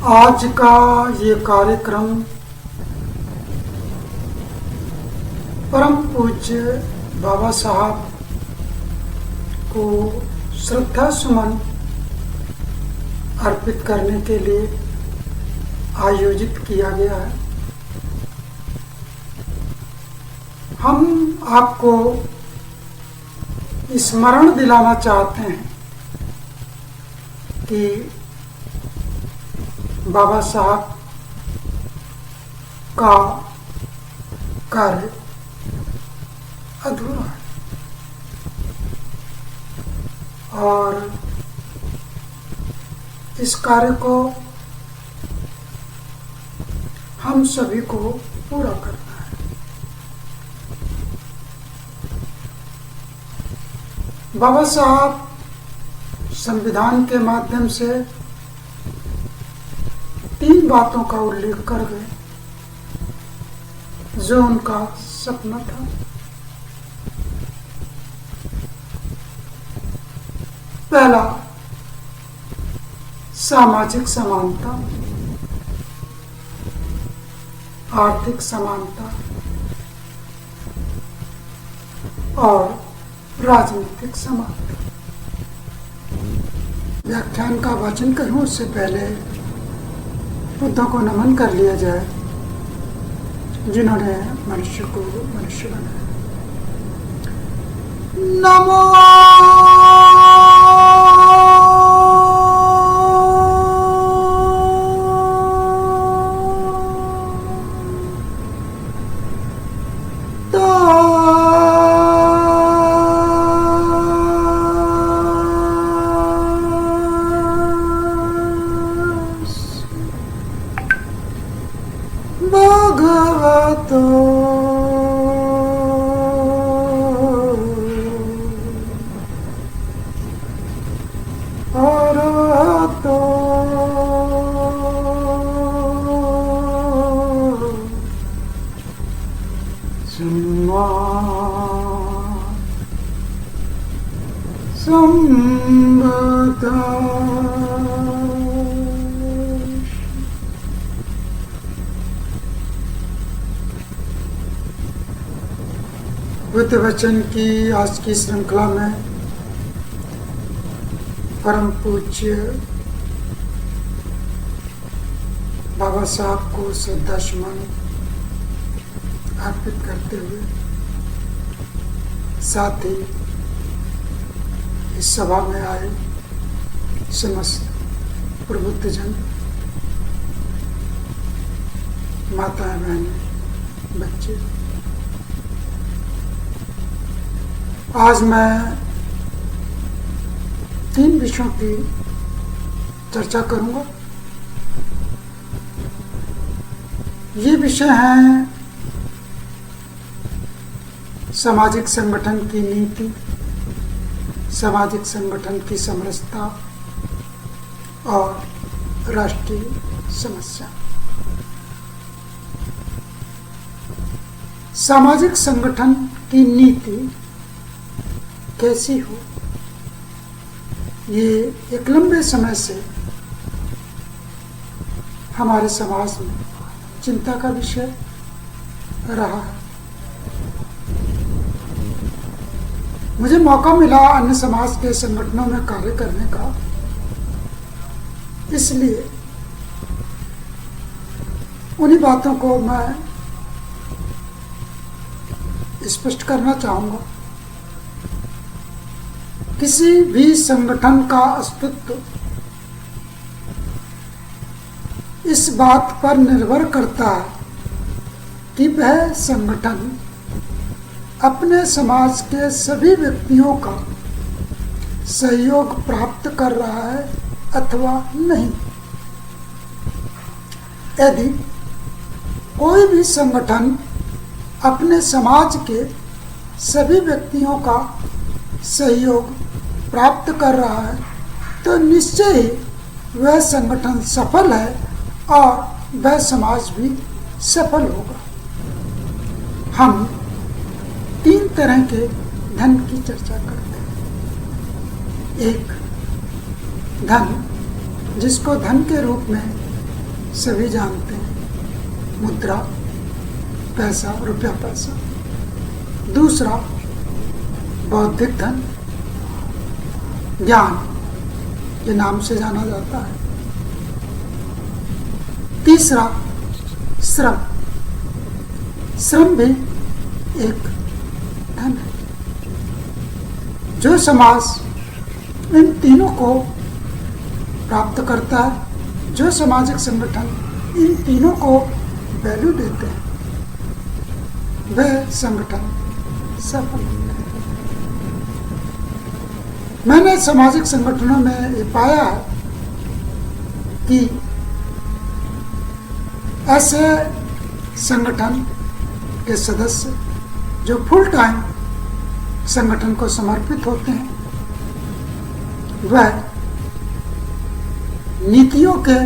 आज का ये कार्यक्रम परम पूज्य बाबा साहब को श्रद्धा सुमन अर्पित करने के लिए आयोजित किया गया है। हम आपको स्मरण दिलाना चाहते हैं कि बाबा साहब का कार्य अधूरा है और इस कार्य को हम सभी को पूरा करना है। बाबा साहब संविधान के माध्यम से 3 बातों का उल्लेख कर गए जो उनका सपना था। पहला, सामाजिक समानता, आर्थिक समानता और राजनीतिक समानता। व्याख्यान का वाचन करूं उससे पहले बुद्ध को नमन कर लिया जाए जिन्होंने मनुष्य को मनुष्य बनाया। नमो भगवतो अरहतो सम्मा संबुद्धाः। बुद्ध वचन की आज की श्रृंखला में परम पूज्य बाबा साहब को श्रद्धा सुमन अर्पित करते हुए साथ ही इस सभा में आए समस्त प्रबुद्धजन, माताएं, बहनें, बच्चे, आज मैं 3 विषयों की चर्चा करूंगा। ये विषय हैं सामाजिक संगठन की नीति, सामाजिक संगठन की समरसता और राष्ट्रीय समस्या। सामाजिक संगठन की नीति कैसी हो, ये एक लंबे समय से हमारे समाज में चिंता का विषय रहा है। मुझे मौका मिला अन्य समाज के संगठनों में कार्य करने का इसलिए उन्हीं बातों को मैं स्पष्ट करना चाहूँगा। किसी भी संगठन का अस्तित्व इस बात पर निर्भर करता है कि वह संगठन अपने समाज के सभी व्यक्तियों का सहयोग प्राप्त कर रहा है अथवा नहीं। यदि कोई भी संगठन अपने समाज के सभी व्यक्तियों का सहयोग प्राप्त कर रहा है तो निश्चय ही वह संगठन सफल है और वह समाज भी सफल होगा। हम 3 तरह के धन की चर्चा करते हैं। एक, धन जिसको धन के रूप में सभी जानते हैं, मुद्रा, पैसा, रुपया पैसा। दूसरा, बौद्धिक धन, ज्ञान के नाम से जाना जाता है। तीसरा, श्रम। श्रम भी एक धन है। जो समाज इन तीनों को प्राप्त करता है, जो सामाजिक संगठन इन तीनों को वैल्यू देते हैं, वह संगठन सफल होता है। मैंने सामाजिक संगठनों में ये पाया है कि ऐसे संगठन के सदस्य जो फुल टाइम संगठन को समर्पित होते हैं, वह नीतियों के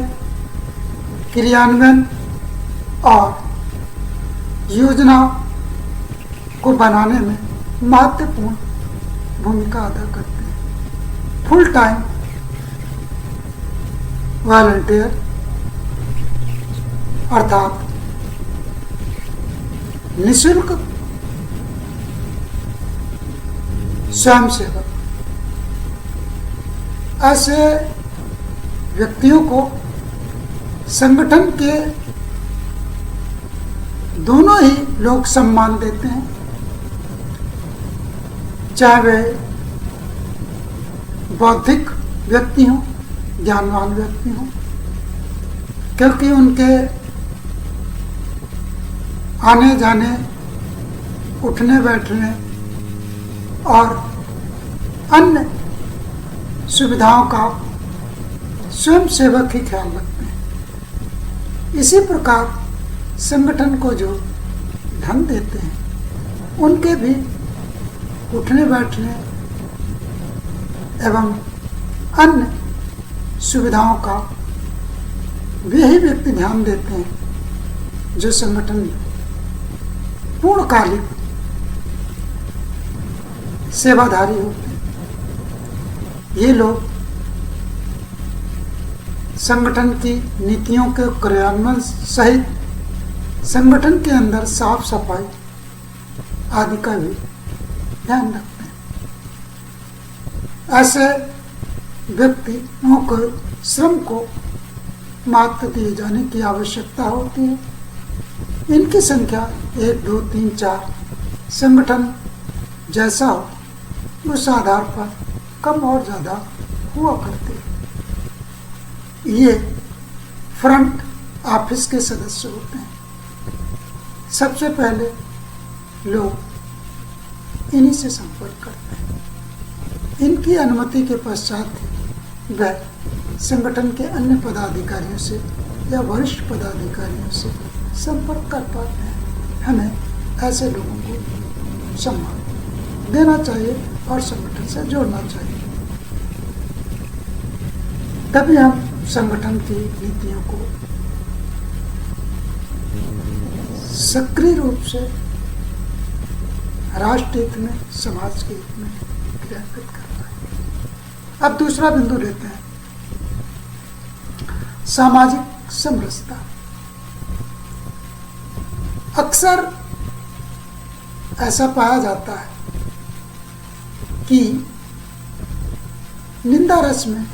क्रियान्वयन और योजना को बनाने में महत्वपूर्ण भूमिका अदा करते हैं। फुल टाइम वॉलंटियर अर्थात निःशुल्क स्वयंसेवक, ऐसे व्यक्तियों को संगठन के दोनों ही लोग सम्मान देते हैं, चाहे वे बौद्धिक व्यक्ति हों, ज्ञानवान व्यक्ति हों, क्योंकि उनके आने जाने, उठने बैठने और अन्य सुविधाओं का स्वयं सेवक ही ख्याल रखते हैं। इसी प्रकार संगठन को जो धन देते हैं, उनके भी उठने बैठने एवं अन्य सुविधाओं का वही व्यक्ति ध्यान देते हैं जो संगठन पूर्णकालिक सेवाधारी होते हैं। ये लोग संगठन की नीतियों के क्रियान्वयन सहित संगठन के अंदर साफ सफाई आदि का भी ध्यान रखते हैं। ऐसे व्यक्तियों को श्रम को महत्व दिए जाने की आवश्यकता होती है। इनकी संख्या 1, 2, 3, 4 संगठन जैसा हो उस आधार पर कम और ज़्यादा हुआ करते हैं। ये फ्रंट ऑफिस के सदस्य होते हैं। सबसे पहले लोग इन्हीं से संपर्क करते हैं। इनकी अनुमति के पश्चात वह संगठन के अन्य पदाधिकारियों से या वरिष्ठ पदाधिकारियों से संपर्क कर पाते हैं। हमें ऐसे लोगों को सम्मान देना चाहिए और संगठन से जोड़ना चाहिए। तभी हम संगठन की नीतियों को सक्रिय रूप से राष्ट्र हित में, समाज के हित में क्रियान्वित कर पाए। अब दूसरा बिंदु लेते हैं, सामाजिक समरसता। अक्सर ऐसा पाया जाता है कि निंदा रस में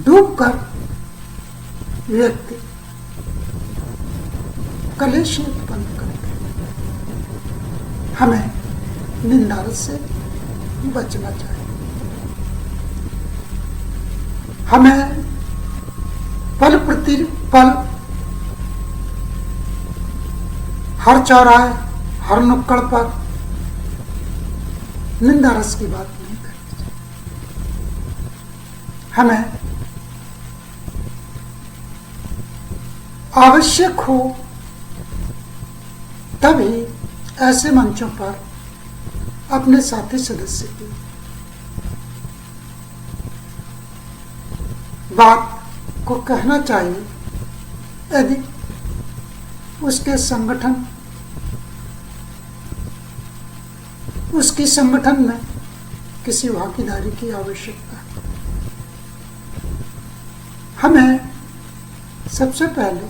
डूबकर व्यक्ति कलेश उत्पन्न करते हैं। हमें निंदा से बचना चाहिए। हमें पल प्रति पल हर चौराहे, हर नुक्कड़ पर निंदा रस की बात नहीं करनी चाहिए। हमें आवश्यक हो तभी ऐसे मंचों पर अपने साथी सदस्य की बात को कहना चाहिए यदि उसके उसकी संगठन में किसी भागीदारी की आवश्यकता है। हमें सबसे पहले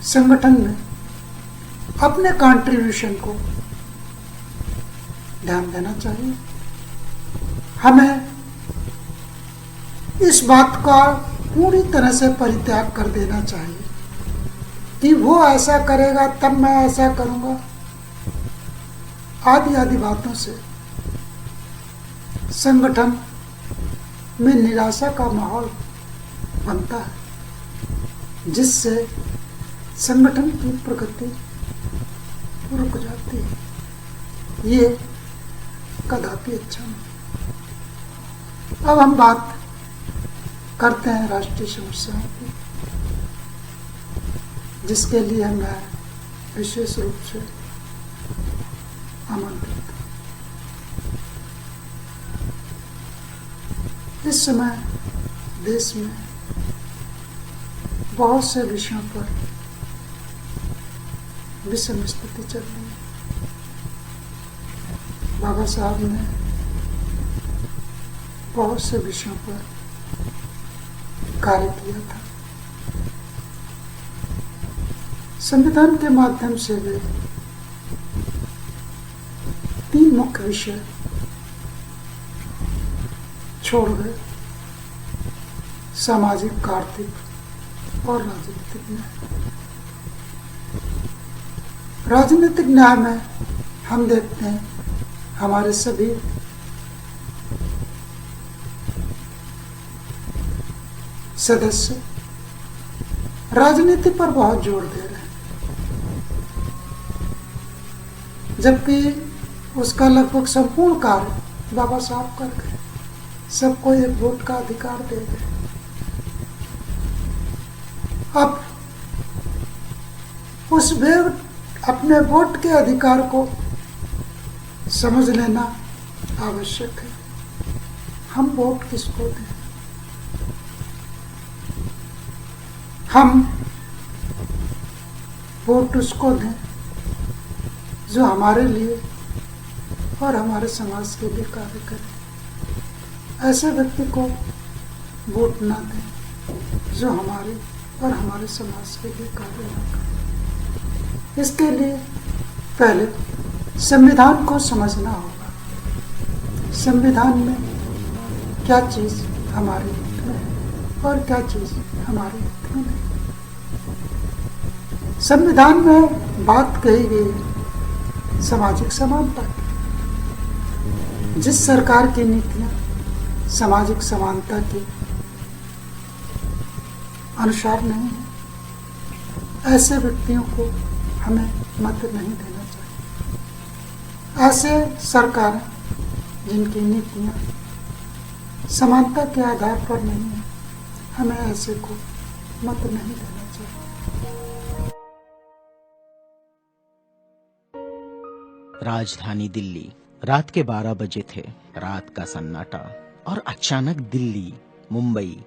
संगठन में अपने कंट्रीब्यूशन को ध्यान देना चाहिए। हमें इस बात का पूरी तरह से परित्याग कर देना चाहिए कि वो ऐसा करेगा तब मैं ऐसा करूंगा, आदि आदि बातों से संगठन में निराशा का माहौल बनता है, जिससे संगठन की प्रगति रुक जाती है। ये कदापि अच्छा नहीं। अब हम बात करते हैं राष्ट्रीय समस्याओं की, जिसके लिए मैं विशेष रूप से आमंत्रित हूँ। इस समय देश में बहुत से विषयों पर विषम स्थिति चल रही है। बाबा साहब ने बहुत से विषयों पर कार्य किया था। संविधान के माध्यम से वे 3 मुख्य विषय छोड़ गए: सामाजिक, आर्थिक और राजनीतिक न्याय। राजनीतिक न्याय में हम देखते हैं हमारे सभी सदस्य राजनीति पर बहुत जोर दे रहे हैं, जबकि उसका लगभग संपूर्ण कार्य बाबा साहब कर गए। सबको एक वोट का अधिकार दे गए। अब उस अपने वोट के अधिकार को समझ लेना आवश्यक है। हम वोट किसको दें? हम वोट उसको दें जो हमारे लिए और हमारे समाज के लिए कार्य करे। ऐसे व्यक्ति को वोट ना दें जो हमारे और हमारे समाज के लिए कार्य ना करे। इसके लिए पहले संविधान को समझना होगा। संविधान में क्या चीज हमारे हित में है और क्या चीज हमारे हित में नहीं। संविधान में बात कही गई है सामाजिक समानता की। जिस सरकार की नीतियां सामाजिक समानता के अनुसार नहीं है, ऐसे व्यक्तियों को हमें मत नहीं देना चाहिए। ऐसे सरकार जिनकी नीतियां समानता के आधार पर नहीं है, हमें ऐसे को मत नहीं देना चाहिए। राजधानी दिल्ली, रात के 12 बजे थे। रात का सन्नाटा और अचानक दिल्ली, मुंबई,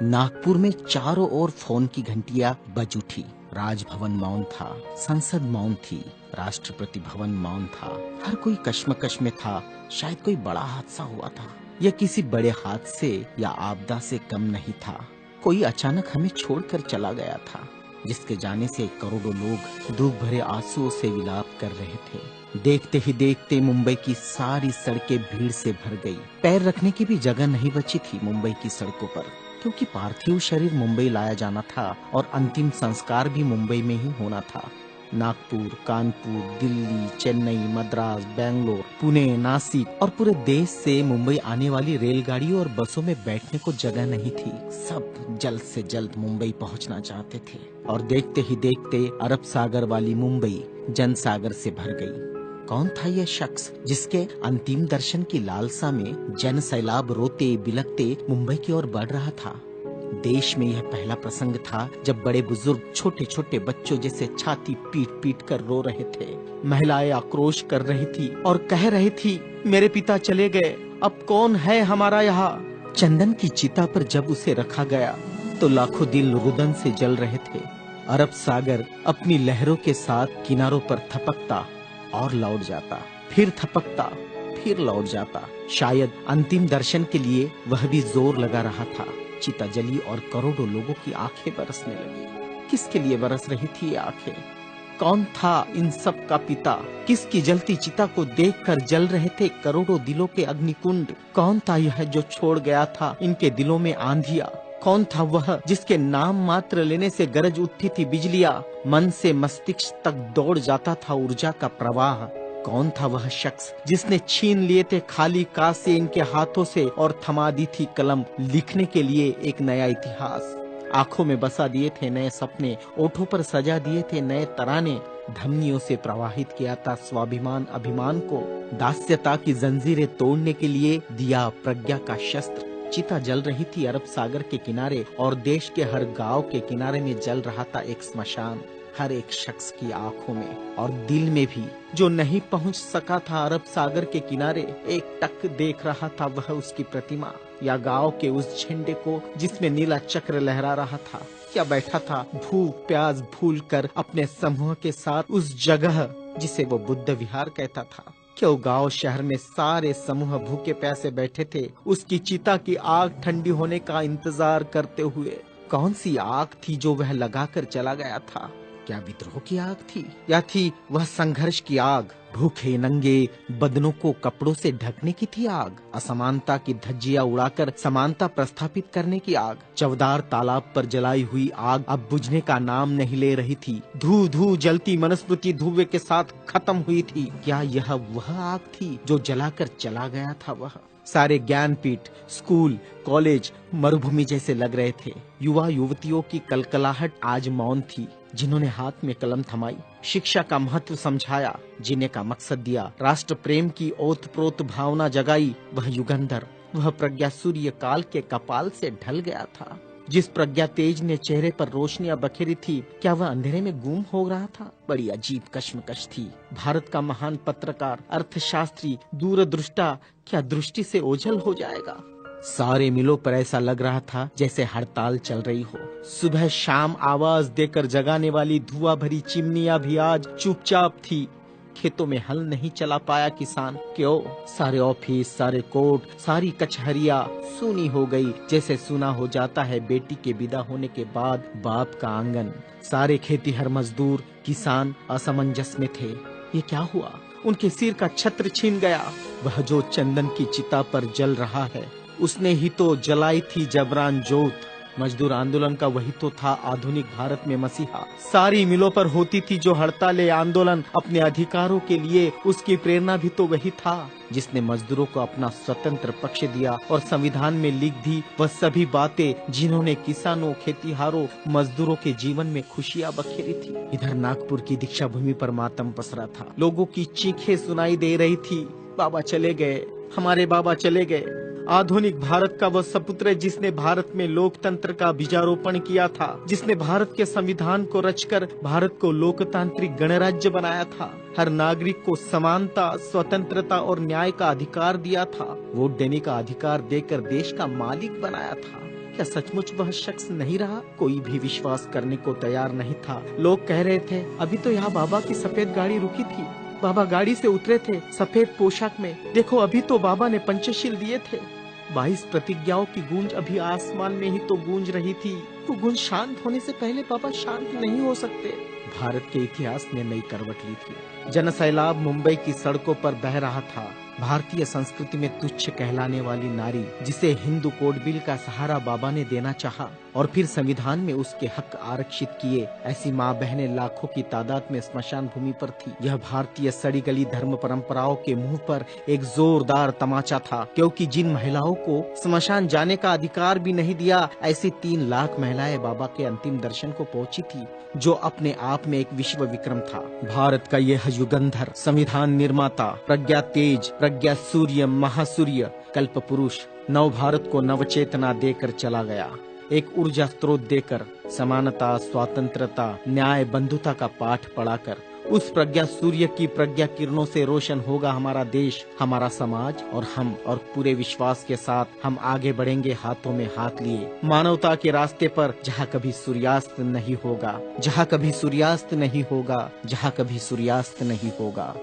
नागपुर में चारों ओर फोन की घंटियां बज उठी। राजभवन मौन था, संसद मौन थी, राष्ट्रपति भवन मौन था। हर कोई कश्मकश में था। शायद कोई बड़ा हादसा हुआ था। यह किसी बड़े हादसे या आपदा से कम नहीं था। कोई अचानक हमें छोड़कर चला गया था, जिसके जाने से करोड़ों लोग दुख भरे आंसुओं से विलाप कर रहे थे। देखते ही देखते मुंबई की सारी सड़कें भीड़ से भर गई। पैर रखने की भी जगह नहीं बची थी मुंबई की सड़कों पर। क्योंकि पार्थिव शरीर मुंबई लाया जाना था और अंतिम संस्कार भी मुंबई में ही होना था। नागपुर, कानपुर, दिल्ली, चेन्नई, मद्रास, बेंगलोर, पुणे, नासिक और पूरे देश से मुंबई आने वाली रेलगाड़ियों और बसों में बैठने को जगह नहीं थी। सब जल्द से जल्द मुंबई पहुंचना चाहते थे और देखते ही देखते अरब सागर वाली मुंबई जनसागर से भर गई। कौन था यह शख्स जिसके अंतिम दर्शन की लालसा में जन सैलाब रोते बिलखते मुंबई की ओर बढ़ रहा था? देश में यह पहला प्रसंग था जब बड़े बुजुर्ग छोटे छोटे बच्चों जैसे छाती पीट पीट कर रो रहे थे। महिलाएं आक्रोश कर रही थी और कह रही थी, मेरे पिता चले गए, अब कौन है हमारा यहाँ। चंदन की चिता पर जब उसे रखा गया तो लाखों दिल रुदन से जल रहे थे। अरब सागर अपनी लहरों के साथ किनारों पर थपकता और लौट जाता, फिर थपकता, फिर लौट जाता। शायद अंतिम दर्शन के लिए वह भी जोर लगा रहा था। चिता जली और करोड़ों लोगों की आंखें बरसने लगी। किसके लिए बरस रही थी ये आंखें? कौन था इन सब का पिता? किसकी जलती चिता को देखकर जल रहे थे करोड़ों दिलों के अग्निकुंड? कौन था यह जो छोड़ गया था इनके दिलों में आंधिया? कौन था वह जिसके नाम मात्र लेने से गरज उठती थी बिजलियां, मन से मस्तिष्क तक दौड़ जाता था ऊर्जा का प्रवाह? कौन था वह शख्स जिसने छीन लिए थे खाली कासे इनके हाथों से और थमा दी थी कलम लिखने के लिए एक नया इतिहास? आंखों में बसा दिए थे नए सपने, ओठों पर सजा दिए थे नए तराने, धमनियों से प्रवाहित किया था स्वाभिमान अभिमान को, दास्यता की जंजीरें तोड़ने के लिए दिया प्रज्ञा का शस्त्र। चिता जल रही थी अरब सागर के किनारे और देश के हर गांव के किनारे में जल रहा था एक स्मशान। हर एक शख्स की आंखों में और दिल में भी जो नहीं पहुंच सका था अरब सागर के किनारे, एक टक देख रहा था वह उसकी प्रतिमा या गांव के उस झंडे को जिसमें नीला चक्र लहरा रहा था। क्या बैठा था भूख प्यास भूल कर अपने समूह के साथ उस जगह जिसे वो बुद्ध विहार कहता था। क्यों गांव शहर में सारे समूह भूखे प्यासे बैठे थे उसकी चिता की आग ठंडी होने का इंतजार करते हुए। कौन सी आग थी जो वह लगाकर चला गया था? क्या विद्रोह की आग थी या थी वह संघर्ष की आग? भूखे नंगे बदनों को कपड़ों से ढकने की थी आग? असमानता की धज्जियां उड़ाकर समानता प्रस्थापित करने की आग? चवदार तालाब पर जलाई हुई आग अब बुझने का नाम नहीं ले रही थी। धू धू जलती मनुस्मृति धुएं के साथ खत्म हुई थी। क्या यह वह आग थी जो जलाकर चला गया था वह? सारे ज्ञानपीठ, स्कूल, कॉलेज मरुभूमि जैसे लग रहे थे। युवा युवतियों की कलकलाहट आज मौन थी। जिन्होंने हाथ में कलम थमाई, शिक्षा का महत्व समझाया, जीने का मकसद दिया, राष्ट्र प्रेम की ओतप्रोत भावना जगाई, वह युगंधर, वह प्रज्ञा सूर्य काल के कपाल से ढल गया था। जिस प्रज्ञा तेज ने चेहरे पर रोशनियां बखेरी थी, क्या वह अंधेरे में गुम हो रहा था? बड़ी अजीब कश्मकश थी। भारत का महान पत्रकार, अर्थशास्त्री, दूरदृष्टा क्या दृष्टि से ओझल हो जाएगा? सारे मिलों पर ऐसा लग रहा था जैसे हड़ताल चल रही हो। सुबह शाम आवाज देकर जगाने वाली धुआं भरी चिमनियां भी आज चुपचाप थी। खेतों में हल नहीं चला पाया किसान। क्यों? सारे ऑफिस, सारे कोर्ट, सारी कचहरियां सूनी हो गई, जैसे सुना हो जाता है बेटी के विदा होने के बाद बाप का आंगन। सारे खेतीहर मजदूर, किसान असमंजस में थे। ये क्या हुआ? उनके सिर का छत्र छीन गया। वह जो चंदन की चिता पर जल रहा है, उसने ही तो जलाई थी जबरान जोत। मजदूर आंदोलन का वही तो था आधुनिक भारत में मसीहा। सारी मिलों पर होती थी जो हड़तालें, आंदोलन अपने अधिकारों के लिए, उसकी प्रेरणा भी तो वही था जिसने मजदूरों को अपना स्वतंत्र पक्ष दिया और संविधान में लिख दी वह सभी बातें जिन्होंने किसानों, खेतीहारों, मजदूरों के जीवन में खुशियां बखेरी थी। इधर नागपुर की दीक्षा भूमि पर मातम पसरा था। लोगों की चीखें सुनाई दे रही थी, बाबा चले गए, हमारे बाबा चले गए। आधुनिक भारत का वह सपुत्र जिसने भारत में लोकतंत्र का बीजारोपण किया था, जिसने भारत के संविधान को रचकर भारत को लोकतांत्रिक गणराज्य बनाया था, हर नागरिक को समानता, स्वतंत्रता और न्याय का अधिकार दिया था, वोट देने का अधिकार देकर देश का मालिक बनाया था। क्या सचमुच वह शख्स नहीं रहा? कोई भी विश्वास करने को तैयार नहीं था। लोग कह रहे थे, अभी तो यहाँ बाबा की सफेद गाड़ी रुकी थी, बाबा गाड़ी से उतरे थे सफेद पोशाक में, देखो अभी तो बाबा ने पंचशील दिए थे। 22 प्रतिज्ञाओं की गूंज अभी आसमान में ही तो गूंज रही थी। वो गूंज शांत होने से पहले बाबा शांत नहीं हो सकते। भारत के इतिहास ने नई करवट ली थी। जनसैलाब मुंबई की सड़कों पर बह रहा था। भारतीय संस्कृति में तुच्छ कहलाने वाली नारी, जिसे हिंदू कोड बिल का सहारा बाबा ने देना चाहा और फिर संविधान में उसके हक आरक्षित किए, ऐसी माँ बहनें लाखों की तादाद में स्मशान भूमि पर थी। यह भारतीय सड़ी गली धर्म परंपराओं के मुंह पर एक जोरदार तमाचा था, क्योंकि जिन महिलाओं को स्मशान जाने का अधिकार भी नहीं दिया, ऐसी 3 लाख महिलाएं बाबा के अंतिम दर्शन को पहुंची थी, जो अपने आप में एक विश्व विक्रम था। भारत का यह युगंधर, संविधान निर्माता, प्रज्ञा तेज, प्रज्ञा सूर्य, महासूर्य, कल्प पुरुष नव भारत को नवचेतना देकर चला गया। एक ऊर्जा स्रोत देकर, समानता, स्वतंत्रता, न्याय, बंधुता का पाठ पढ़ाकर, उस प्रज्ञा सूर्य की प्रज्ञा किरणों से रोशन होगा हमारा देश, हमारा समाज और हम। और पूरे विश्वास के साथ हम आगे बढ़ेंगे हाथों में हाथ लिए, मानवता के रास्ते पर, जहाँ कभी सूर्यास्त नहीं होगा, जहाँ कभी सूर्यास्त नहीं होगा, जहाँ कभी सूर्यास्त नहीं होगा।